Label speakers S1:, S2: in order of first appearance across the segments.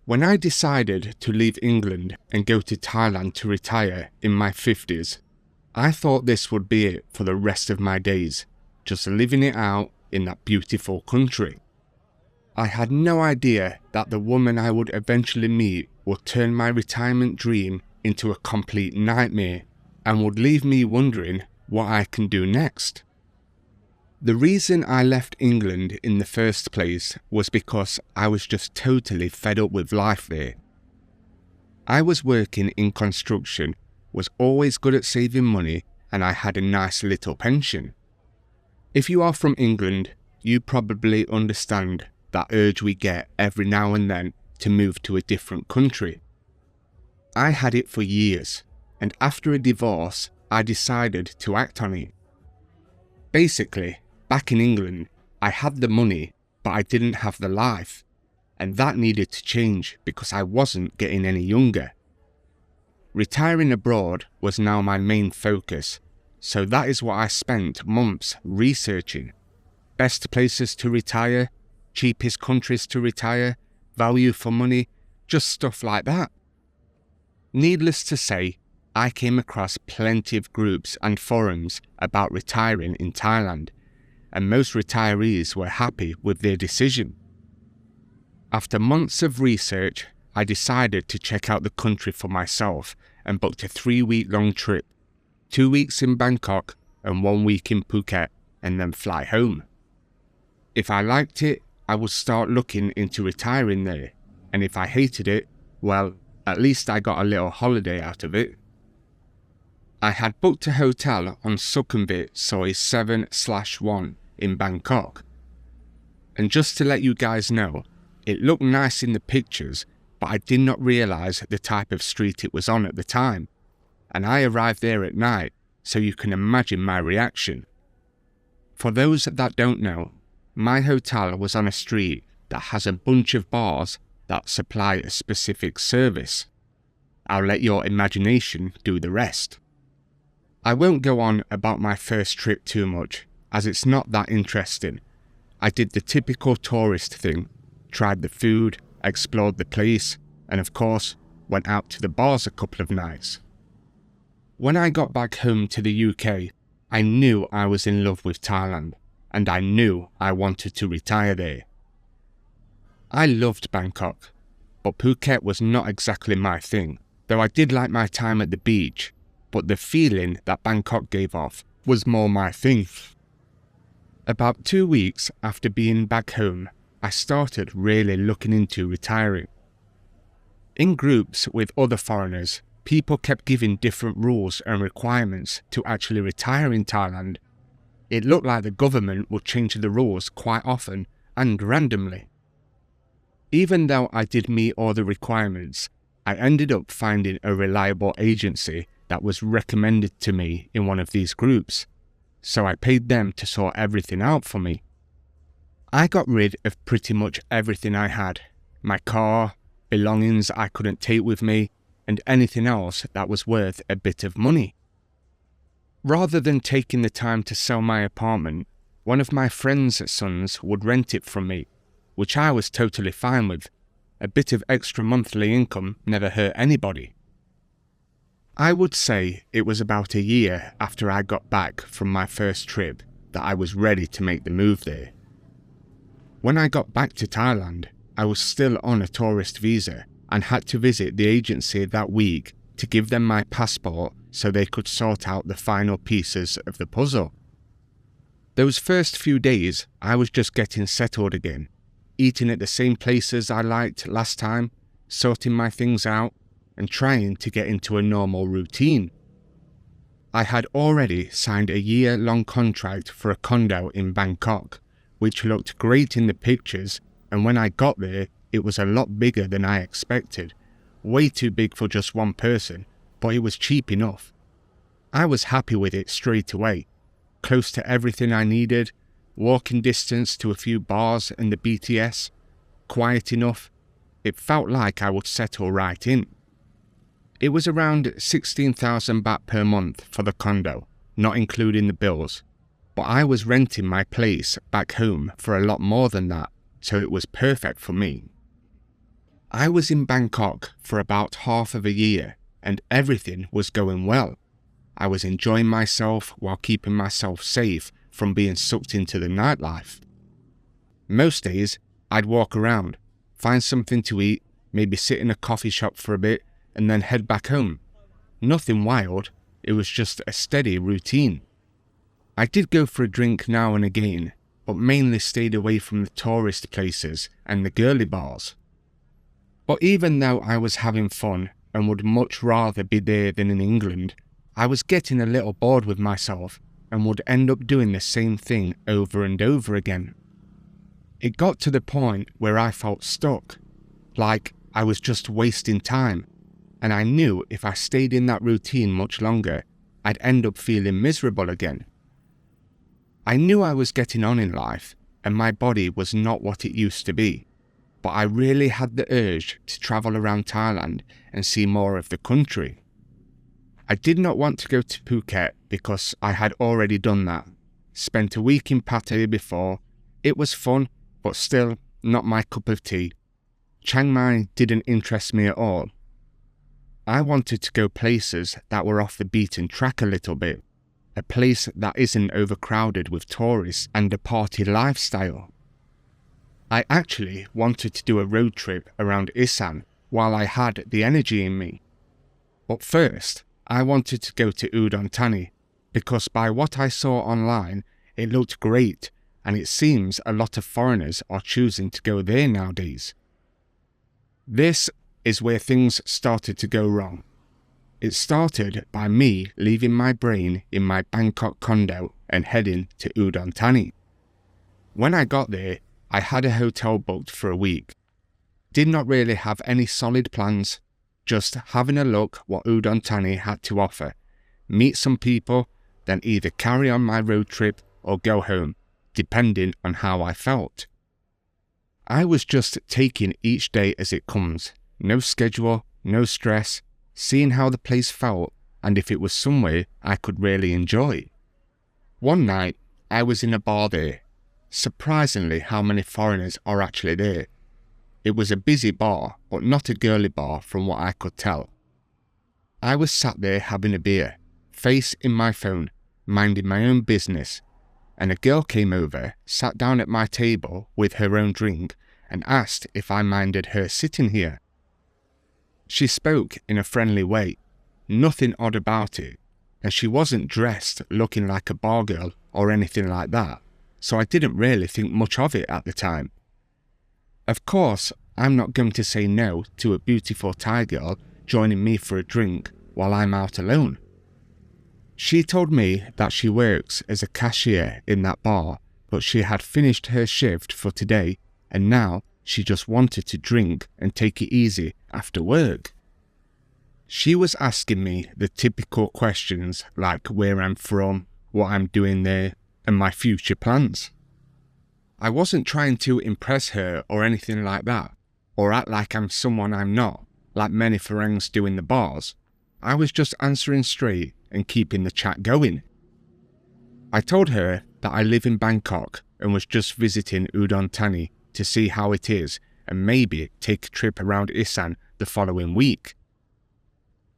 S1: When I decided to leave England and go to Thailand to retire in my 50s, I thought this would be it for the rest of my days, just living it out in that beautiful country. I had no idea that the woman I would eventually meet would turn my retirement dream into a complete nightmare and would leave me wondering what I can do next. The reason I left England in the first place was because I was just totally fed up with life there. I was working in construction, was always good at saving money, and I had a nice little pension. If you are from England, you probably understand that urge we get every now and then to move to a different country. I had it for years, and after a divorce, I decided to act on it. Basically, back in England, I had the money, but I didn't have the life, and that needed to change because I wasn't getting any younger. Retiring abroad was now my main focus, so that is what I spent months researching. Best places to retire, cheapest countries to retire, value for money, just stuff like that. Needless to say, I came across plenty of groups and forums about retiring in Thailand, and most retirees were happy with their decision. After months of research, I decided to check out the country for myself and booked a 3-week-long trip, 2 weeks in Bangkok and 1 week in Phuket, and then fly home. If I liked it, I would start looking into retiring there, and if I hated it, well, at least I got a little holiday out of it. I had booked a hotel on Sukhumvit Soi 7/1 in Bangkok. And just to let you guys know, it looked nice in the pictures, but I did not realise the type of street it was on at the time. And I arrived there at night, so you can imagine my reaction. For those that don't know, my hotel was on a street that has a bunch of bars that supply a specific service. I'll let your imagination do the rest. I won't go on about my first trip too much, as it's not that interesting. I did the typical tourist thing, tried the food, explored the place, and of course, went out to the bars a couple of nights. When I got back home to the UK, I knew I was in love with Thailand, and I knew I wanted to retire there. I loved Bangkok, but Phuket was not exactly my thing, though I did like my time at the beach, but the feeling that Bangkok gave off was more my thing. About 2 weeks after being back home, I started really looking into retiring. In groups with other foreigners, people kept giving different rules and requirements to actually retire in Thailand. It looked like the government would change the rules quite often and randomly. Even though I did meet all the requirements, I ended up finding a reliable agency that was recommended to me in one of these groups, so I paid them to sort everything out for me. I got rid of pretty much everything I had, my car, belongings I couldn't take with me, and anything else that was worth a bit of money. Rather than taking the time to sell my apartment, one of my friend's sons would rent it from me, which I was totally fine with. A bit of extra monthly income never hurt anybody. I would say it was about a year after I got back from my first trip that I was ready to make the move there. When I got back to Thailand, I was still on a tourist visa and had to visit the agency that week to give them my passport so they could sort out the final pieces of the puzzle. Those first few days, I was just getting settled again, eating at the same places I liked last time, sorting my things out, and trying to get into a normal routine. I had already signed a year-long contract for a condo in Bangkok, which looked great in the pictures, and when I got there, it was a lot bigger than I expected. Way too big for just one person, but it was cheap enough. I was happy with it straight away. Close to everything I needed, walking distance to a few bars and the BTS, quiet enough. It felt like I would settle right in. It was around 16,000 baht per month for the condo, not including the bills, but I was renting my place back home for a lot more than that, so it was perfect for me. I was in Bangkok for about half of a year and everything was going well. I was enjoying myself while keeping myself safe from being sucked into the nightlife. Most days, I'd walk around, find something to eat, maybe sit in a coffee shop for a bit, and then head back home. Nothing wild, it was just a steady routine. I did go for a drink now and again, but mainly stayed away from the tourist places and the girly bars. But even though I was having fun and would much rather be there than in England, I was getting a little bored with myself and would end up doing the same thing over and over again. It got to the point where I felt stuck, like I was just wasting time, and I knew if I stayed in that routine much longer, I'd end up feeling miserable again. I knew I was getting on in life, and my body was not what it used to be, but I really had the urge to travel around Thailand and see more of the country. I did not want to go to Phuket because I had already done that. Spent a week in Pattaya before. It was fun, but still not my cup of tea. Chiang Mai didn't interest me at all. I wanted to go places that were off the beaten track a little bit. A place that isn't overcrowded with tourists and a party lifestyle. I actually wanted to do a road trip around Isan while I had the energy in me. But first, I wanted to go to Udon Thani because by what I saw online, it looked great and it seems a lot of foreigners are choosing to go there nowadays. This is where things started to go wrong. It started by me leaving my brain in my Bangkok condo and heading to Udon Thani. When I got there, I had a hotel booked for a week. Did not really have any solid plans, just having a look what Udon Thani had to offer, meet some people, then either carry on my road trip or go home, depending on how I felt. I was just taking each day as it comes, no schedule, no stress, seeing how the place felt and if it was somewhere I could really enjoy. One night, I was in a bar there. Surprisingly how many foreigners are actually there. It was a busy bar, but not a girly bar from what I could tell. I was sat there having a beer, face in my phone, minding my own business, and a girl came over, sat down at my table with her own drink, and asked if I minded her sitting here. She spoke in a friendly way, nothing odd about it, and she wasn't dressed looking like a bar girl or anything like that, so I didn't really think much of it at the time. Of course, I'm not going to say no to a beautiful Thai girl joining me for a drink while I'm out alone. She told me that she works as a cashier in that bar, but she had finished her shift for today and now she just wanted to drink and take it easy after work. She was asking me the typical questions like where I'm from, what I'm doing there, and my future plans. I wasn't trying to impress her or anything like that, or act like I'm someone I'm not, like many Farangs do in the bars. I was just answering straight and keeping the chat going. I told her that I live in Bangkok and was just visiting Udon Thani to see how it is and maybe take a trip around Isan the following week.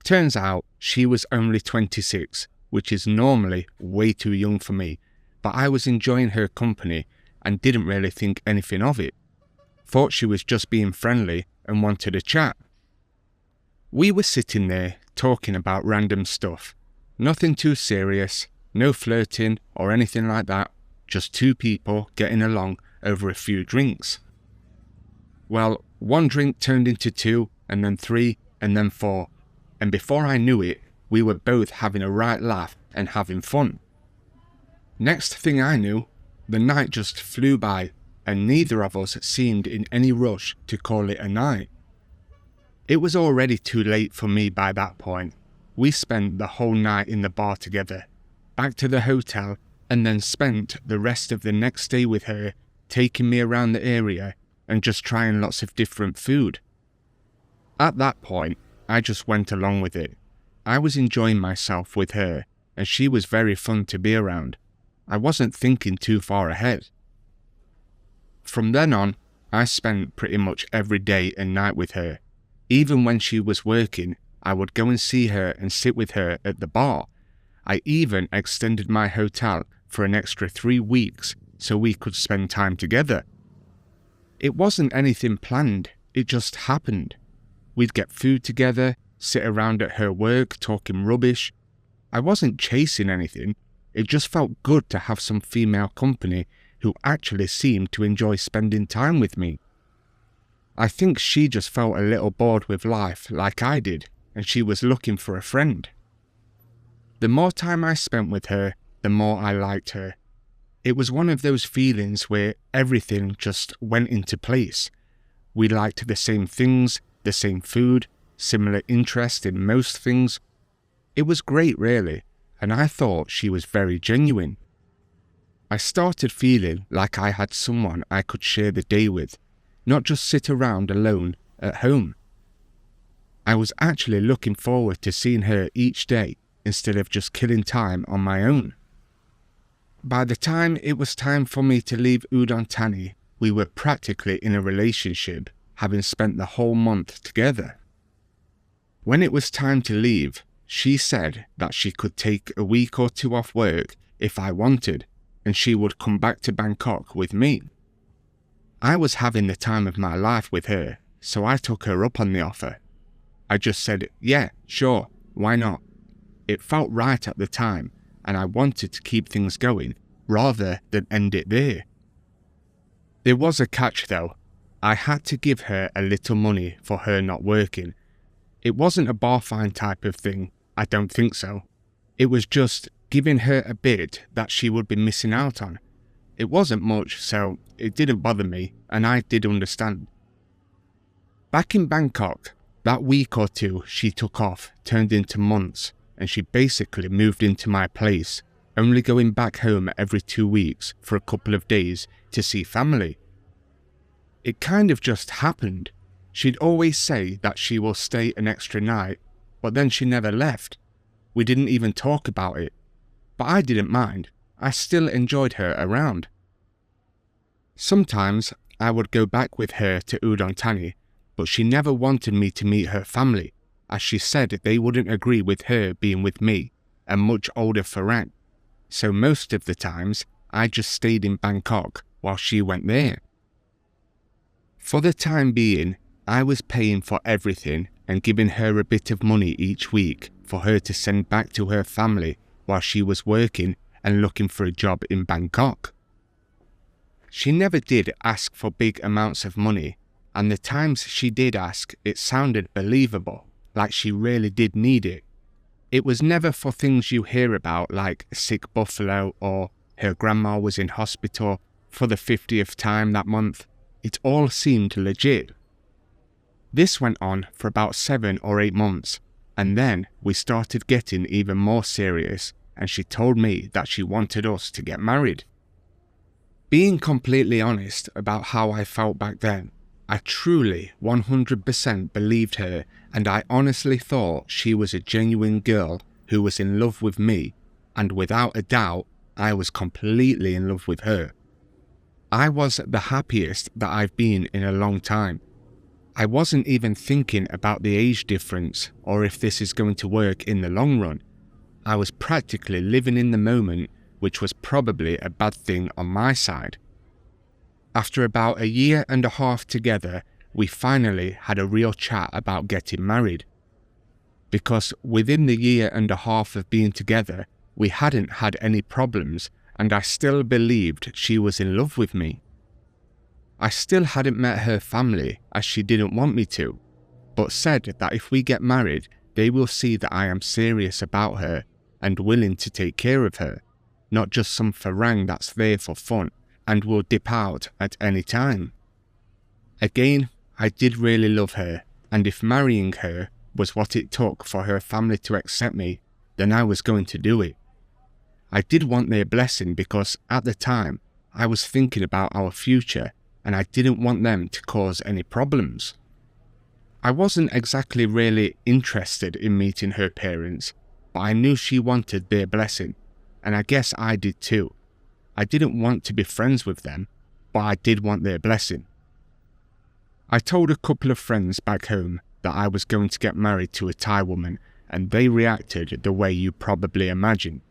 S1: Turns out she was only 26, which is normally way too young for me, but I was enjoying her company and didn't really think anything of it. Thought she was just being friendly and wanted a chat. We were sitting there talking about random stuff. Nothing too serious, no flirting or anything like that, just two people getting along over a few drinks. Well, one drink turned into two, and then three, and then four, and before I knew it, we were both having a right laugh and having fun. Next thing I knew, the night just flew by, and neither of us seemed in any rush to call it a night. It was already too late for me by that point. We spent the whole night in the bar together, back to the hotel, and then spent the rest of the next day with her, taking me around the area and just trying lots of different food. At that point, I just went along with it. I was enjoying myself with her, and she was very fun to be around. I wasn't thinking too far ahead. From then on, I spent pretty much every day and night with her. Even when she was working, I would go and see her and sit with her at the bar. I even extended my hotel for an extra 3 weeks so we could spend time together. It wasn't anything planned, it just happened. We'd get food together, sit around at her work talking rubbish. I wasn't chasing anything, it just felt good to have some female company who actually seemed to enjoy spending time with me. I think she just felt a little bored with life like I did, and she was looking for a friend. The more time I spent with her, the more I liked her. It was one of those feelings where everything just went into place. We liked the same things, the same food, similar interest in most things. It was great really, and I thought she was very genuine. I started feeling like I had someone I could share the day with, not just sit around alone at home. I was actually looking forward to seeing her each day instead of just killing time on my own. By the time it was time for me to leave Udon Thani, we were practically in a relationship, having spent the whole month together. When it was time to leave, she said that she could take a week or 2 off work if I wanted, and she would come back to Bangkok with me. I was having the time of my life with her, so I took her up on the offer. I just said, yeah, sure, why not? It felt right at the time, and I wanted to keep things going rather than end it there. There was a catch though. I had to give her a little money for her not working. It wasn't a bar fine type of thing, I don't think so. It was just giving her a bit that she would be missing out on. It wasn't much, so it didn't bother me, and I did understand. Back in Bangkok, that week or 2 she took off turned into months, and she basically moved into my place, only going back home every 2 weeks for a couple of days to see family. It kind of just happened. She'd always say that she will stay an extra night, but then she never left. We didn't even talk about it. But I didn't mind. I still enjoyed her around. Sometimes I would go back with her to Udon Thani, but she never wanted me to meet her family, as she said they wouldn't agree with her being with me, a much older Farang. So most of the times, I just stayed in Bangkok while she went there. For the time being, I was paying for everything and giving her a bit of money each week for her to send back to her family while she was working and looking for a job in Bangkok. She never did ask for big amounts of money, and the times she did ask, it sounded believable, like she really did need it. It was never for things you hear about like a sick buffalo or her grandma was in hospital for the 50th time that month. It all seemed legit. This went on for about 7 or 8 months, and then we started getting even more serious, and she told me that she wanted us to get married. Being completely honest about how I felt back then, I truly 100% believed her, and I honestly thought she was a genuine girl who was in love with me, and without a doubt, I was completely in love with her. I was the happiest that I've been in a long time. I wasn't even thinking about the age difference or if this is going to work in the long run. I was practically living in the moment, which was probably a bad thing on my side. After about 1.5 years together, we finally had a real chat about getting married. Because within the 1.5 years of being together, we hadn't had any problems, and I still believed she was in love with me. I still hadn't met her family as she didn't want me to, but said that if we get married, they will see that I am serious about her and willing to take care of her, not just some Farang that's there for fun and will dip out at any time. Again, I did really love her, and if marrying her was what it took for her family to accept me, then I was going to do it. I did want their blessing because at the time, I was thinking about our future and I didn't want them to cause any problems. I wasn't exactly really interested in meeting her parents, but I knew she wanted their blessing, and I guess I did too. I didn't want to be friends with them, but I did want their blessing. I told a couple of friends back home that I was going to get married to a Thai woman, and they reacted the way you probably imagine.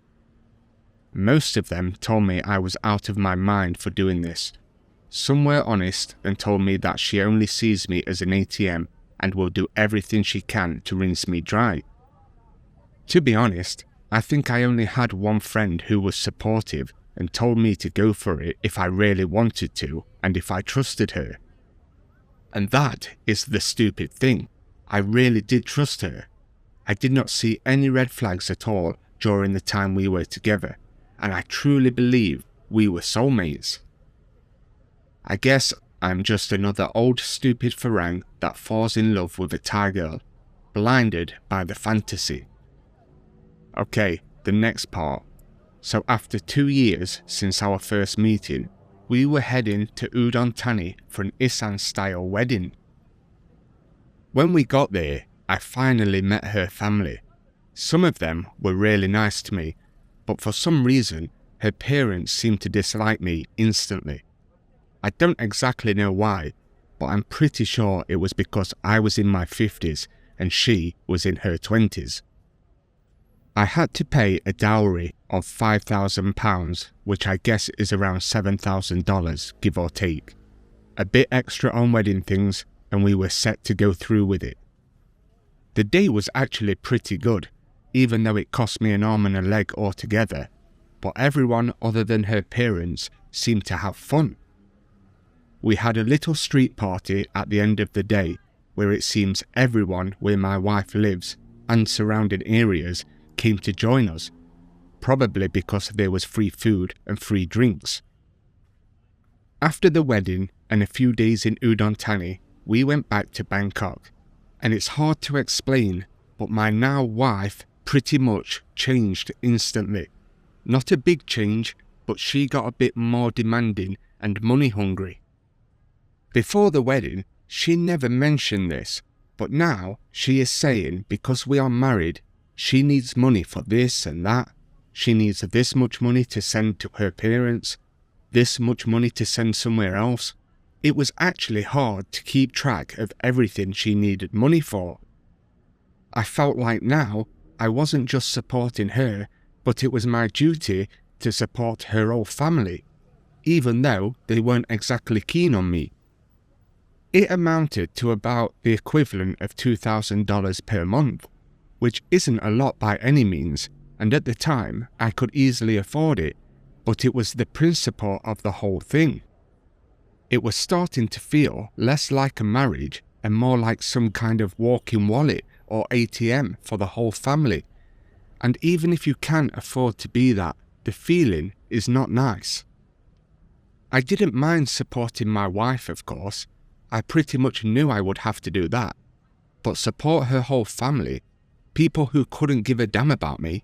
S1: Most of them told me I was out of my mind for doing this. Some were honest and told me that she only sees me as an ATM and will do everything she can to rinse me dry. To be honest, I think I only had one friend who was supportive and told me to go for it if I really wanted to and if I trusted her. And that is the stupid thing. I really did trust her. I did not see any red flags at all during the time we were together, and I truly believe we were soulmates. I guess I'm just another old stupid Farang that falls in love with a Thai girl, blinded by the fantasy. Okay, the next part. So after 2 years since our first meeting, we were heading to Udon Thani for an Isan-style wedding. When we got there, I finally met her family. Some of them were really nice to me, but for some reason, her parents seemed to dislike me instantly. I don't exactly know why, but I'm pretty sure it was because I was in my 50s and she was in her 20s. I had to pay a dowry of £5,000, which I guess is around $7,000, give or take. A bit extra on wedding things, and we were set to go through with it. The day was actually pretty good, even though it cost me an arm and a leg altogether, but everyone other than her parents seemed to have fun. We had a little street party at the end of the day, where it seems everyone where my wife lives and surrounding areas came to join us, probably because there was free food and free drinks. After the wedding and a few days in Udon Thani, we went back to Bangkok, and it's hard to explain, but my now wife pretty much changed instantly. Not a big change, but she got a bit more demanding and money hungry. Before the wedding, she never mentioned this, but now she is saying because we are married, she needs money for this and that. She needs this much money to send to her parents, this much money to send somewhere else. It was actually hard to keep track of everything she needed money for. I felt like now I wasn't just supporting her, but it was my duty to support her whole family, even though they weren't exactly keen on me. It amounted to about the equivalent of $2,000 per month, which isn't a lot by any means, and at the time I could easily afford it, but it was the principle of the whole thing. It was starting to feel less like a marriage and more like some kind of walk-in wallet or ATM for the whole family. And even if you can afford to be that, the feeling is not nice. I didn't mind supporting my wife, of course. I pretty much knew I would have to do that. But support her whole family, people who couldn't give a damn about me,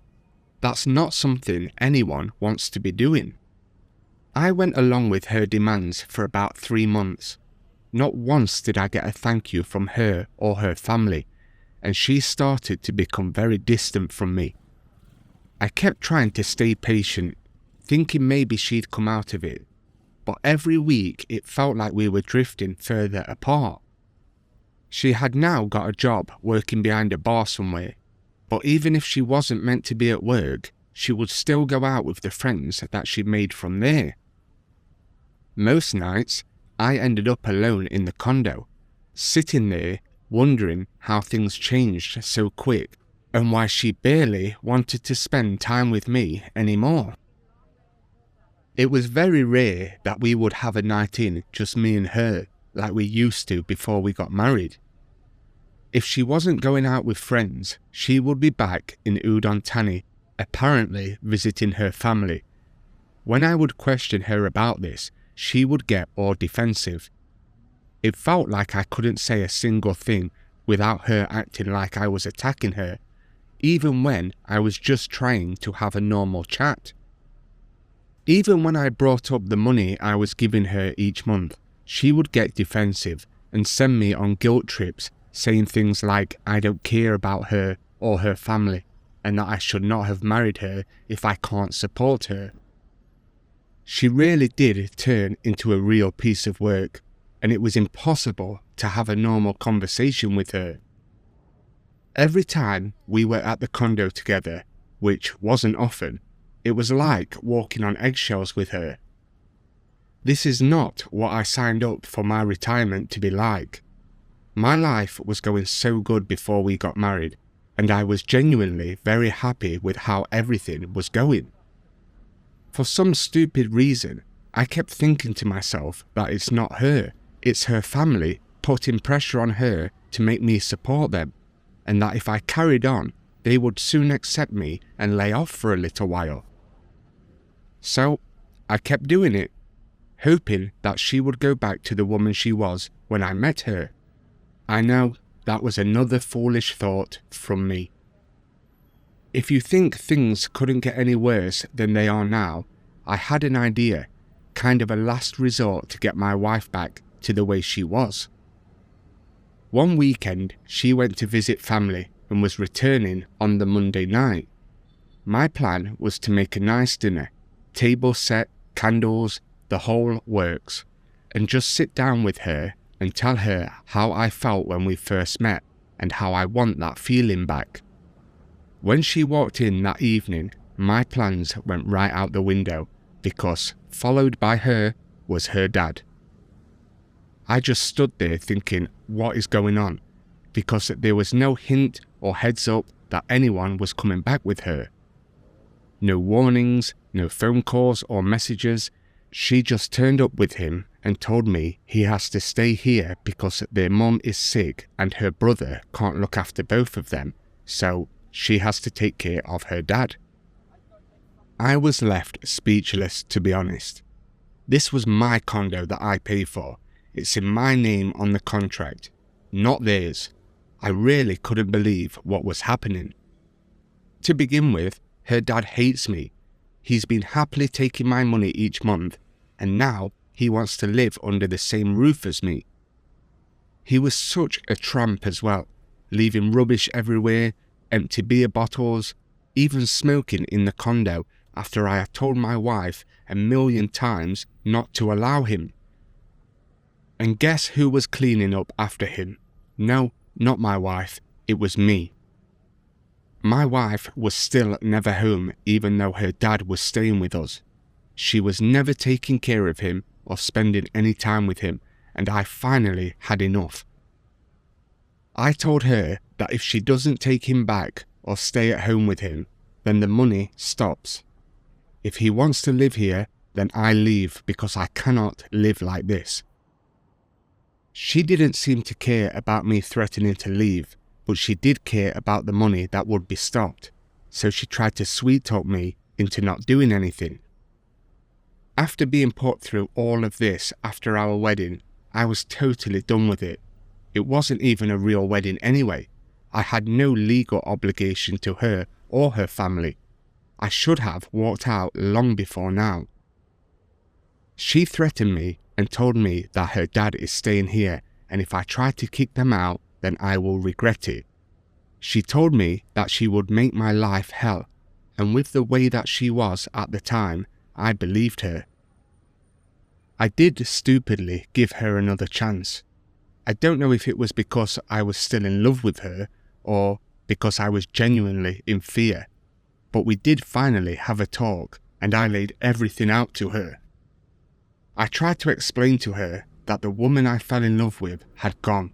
S1: that's not something anyone wants to be doing. I went along with her demands for about 3 months. Not once did I get a thank you from her or her family, and she started to become very distant from me. I kept trying to stay patient, thinking maybe she'd come out of it, but every week it felt like we were drifting further apart. She had now got a job working behind a bar somewhere, but even if she wasn't meant to be at work, she would still go out with the friends that she made from there. Most nights, I ended up alone in the condo, sitting there wondering how things changed so quick and why she barely wanted to spend time with me anymore. It was very rare that we would have a night in, just me and her, like we used to before we got married. If she wasn't going out with friends, she would be back in Udon Thani, apparently visiting her family. When I would question her about this, she would get all defensive. It felt like I couldn't say a single thing without her acting like I was attacking her, even when I was just trying to have a normal chat. Even when I brought up the money I was giving her each month, she would get defensive and send me on guilt trips, saying things like I don't care about her or her family, and that I should not have married her if I can't support her. She really did turn into a real piece of work, and it was impossible to have a normal conversation with her. Every time we were at the condo together, which wasn't often, it was like walking on eggshells with her. This is not what I signed up for my retirement to be like. My life was going so good before we got married, and I was genuinely very happy with how everything was going. For some stupid reason, I kept thinking to myself that it's not her, it's her family putting pressure on her to make me support them, and that if I carried on, they would soon accept me and lay off for a little while. So, I kept doing it, hoping that she would go back to the woman she was when I met her. I know that was another foolish thought from me. If you think things couldn't get any worse than they are now, I had an idea, kind of a last resort to get my wife back to the way she was. One weekend, she went to visit family and was returning on the Monday night. My plan was to make a nice dinner, table set, candles, the whole works, and just sit down with her and tell her how I felt when we first met and how I want that feeling back. When she walked in that evening, my plans went right out the window because, followed by her, was her dad. I just stood there thinking, what is going on? Because there was no hint or heads up that anyone was coming back with her. No warnings, no phone calls or messages. She just turned up with him and told me he has to stay here because their mum is sick and her brother can't look after both of them, so she has to take care of her dad. I was left speechless, to be honest. This was my condo that I paid for. It's in my name on the contract, not theirs. I really couldn't believe what was happening. To begin with, her dad hates me. He's been happily taking my money each month, and now he wants to live under the same roof as me. He was such a tramp as well, leaving rubbish everywhere, empty beer bottles, even smoking in the condo after I had told my wife 1,000,000 times not to allow him. And guess who was cleaning up after him? No, not my wife, it was me. My wife was still never home even though her dad was staying with us. She was never taking care of him or spending any time with him, and I finally had enough. I told her that if she doesn't take him back or stay at home with him, then the money stops. If he wants to live here, then I leave because I cannot live like this. She didn't seem to care about me threatening to leave, but she did care about the money that would be stopped, so she tried to sweet talk me into not doing anything. After being put through all of this after our wedding, I was totally done with it. It wasn't even a real wedding anyway. I had no legal obligation to her or her family. I should have walked out long before now. She threatened me and told me that her dad is staying here, and if I try to kick them out, then I will regret it. She told me that she would make my life hell, and with the way that she was at the time, I believed her. I did stupidly give her another chance. I don't know if it was because I was still in love with her or because I was genuinely in fear, but we did finally have a talk and I laid everything out to her. I tried to explain to her that the woman I fell in love with had gone,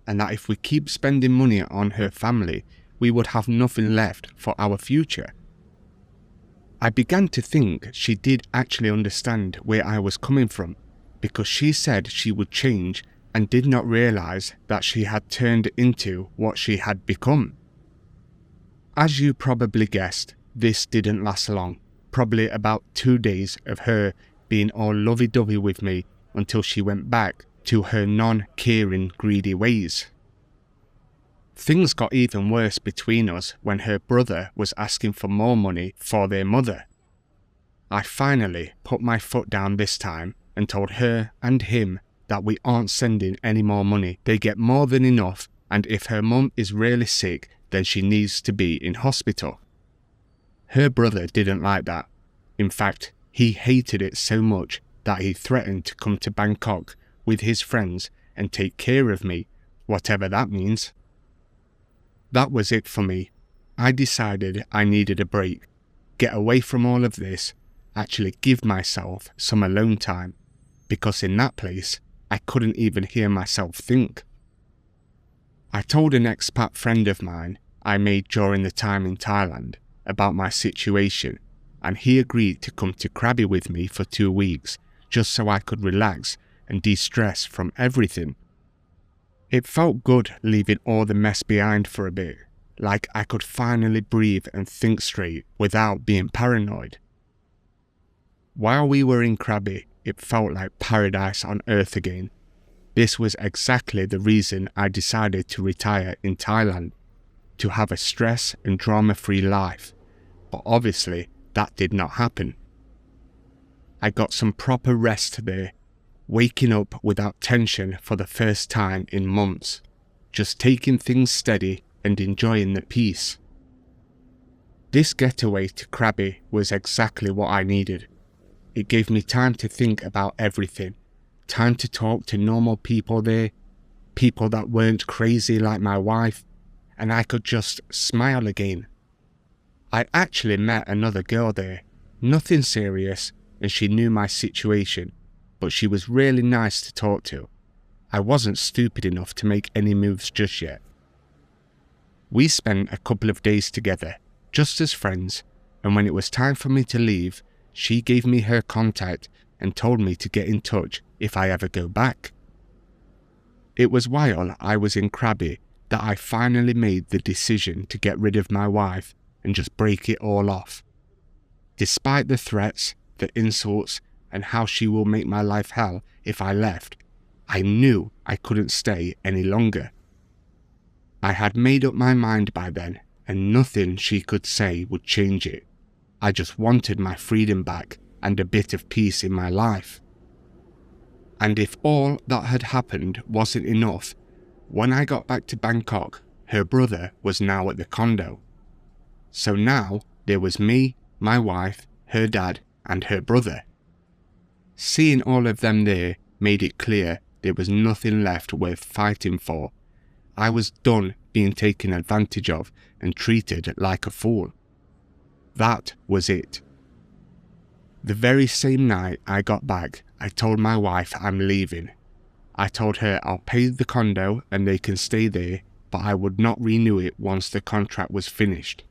S1: and that if we keep spending money on her family, we would have nothing left for our future. I began to think she did actually understand where I was coming from, because she said she would change and did not realize that she had turned into what she had become. As you probably guessed, this didn't last long, probably about 2 days of her being all lovey-dovey with me until she went back to her non-caring, greedy ways. Things got even worse between us when her brother was asking for more money for their mother. I finally put my foot down this time and told her and him that we aren't sending any more money. They get more than enough, and if her mum is really sick, then she needs to be in hospital. Her brother didn't like that. In fact, he hated it so much that he threatened to come to Bangkok with his friends and take care of me, whatever that means. That was it for me. I decided I needed a break, get away from all of this, actually give myself some alone time, because in that place, I couldn't even hear myself think. I told an expat friend of mine I made during the time in Thailand about my situation, and he agreed to come to Krabi with me for 2 weeks just so I could relax and de-stress from everything. It felt good leaving all the mess behind for a bit, like I could finally breathe and think straight without being paranoid. While we were in Krabi, it felt like paradise on earth again. This was exactly the reason I decided to retire in Thailand, to have a stress and drama-free life, but obviously that did not happen. I got some proper rest there, waking up without tension for the first time in months, just taking things steady and enjoying the peace. This getaway to Krabi was exactly what I needed. It gave me time to think about everything, time to talk to normal people there, people that weren't crazy like my wife, and I could just smile again. I actually met another girl there, nothing serious, and she knew my situation, but she was really nice to talk to. I wasn't stupid enough to make any moves just yet. We spent a couple of days together, just as friends, and when it was time for me to leave, she gave me her contact and told me to get in touch if I ever go back. It was while I was in Krabi that I finally made the decision to get rid of my wife and just break it all off. Despite the threats, the insults, and how she will make my life hell if I left, I knew I couldn't stay any longer. I had made up my mind by then, and nothing she could say would change it. I just wanted my freedom back and a bit of peace in my life. And if all that had happened wasn't enough, when I got back to Bangkok, her brother was now at the condo. So now there was me, my wife, her dad, and her brother. Seeing all of them there made it clear there was nothing left worth fighting for. I was done being taken advantage of and treated like a fool. That was it. The very same night I got back, I told my wife I'm leaving. I told her I'll pay the condo and they can stay there, but I would not renew it once the contract was finished.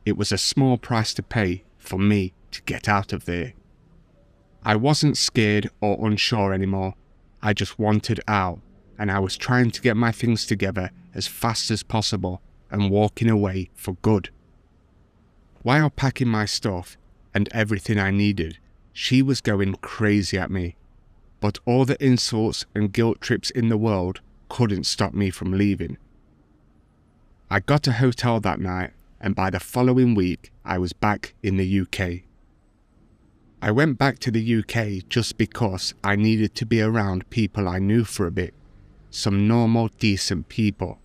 S1: It was a small price to pay for me to get out of there. I wasn't scared or unsure anymore. I just wanted out, and I was trying to get my things together as fast as possible and walking away for good. While packing my stuff and everything I needed, she was going crazy at me. But all the insults and guilt trips in the world couldn't stop me from leaving. I got a hotel that night, and by the following week, I was back in the UK. I went back to the UK just because I needed to be around people I knew for a bit, some normal, decent people.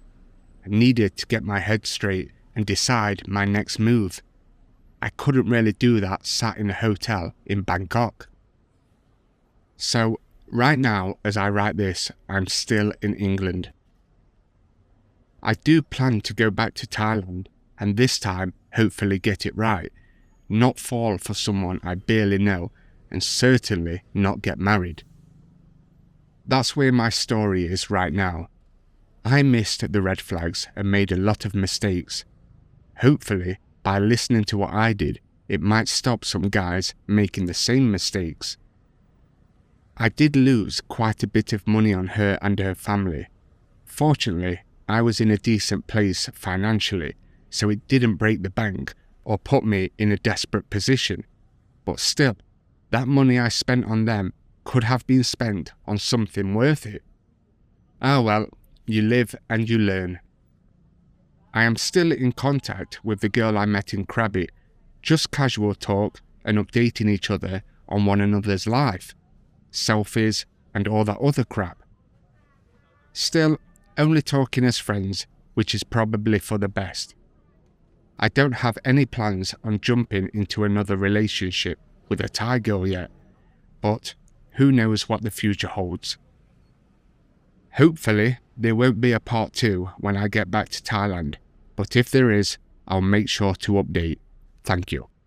S1: I needed to get my head straight and decide my next move. I couldn't really do that sat in a hotel in Bangkok. So, right now, as I write this, I'm still in England. I do plan to go back to Thailand, and this time, hopefully get it right, not fall for someone I barely know, and certainly not get married. That's where my story is right now. I missed the red flags and made a lot of mistakes. Hopefully, by listening to what I did, it might stop some guys making the same mistakes. I did lose quite a bit of money on her and her family. Fortunately, I was in a decent place financially, so it didn't break the bank or put me in a desperate position. But still, that money I spent on them could have been spent on something worth it. Ah well, you live and you learn. I am still in contact with the girl I met in Krabi, just casual talk and updating each other on one another's life, selfies and all that other crap. Still, only talking as friends, which is probably for the best. I don't have any plans on jumping into another relationship with a Thai girl yet, but who knows what the future holds. Hopefully, there won't be a part 2 when I get back to Thailand, but if there is, I'll make sure to update. Thank you.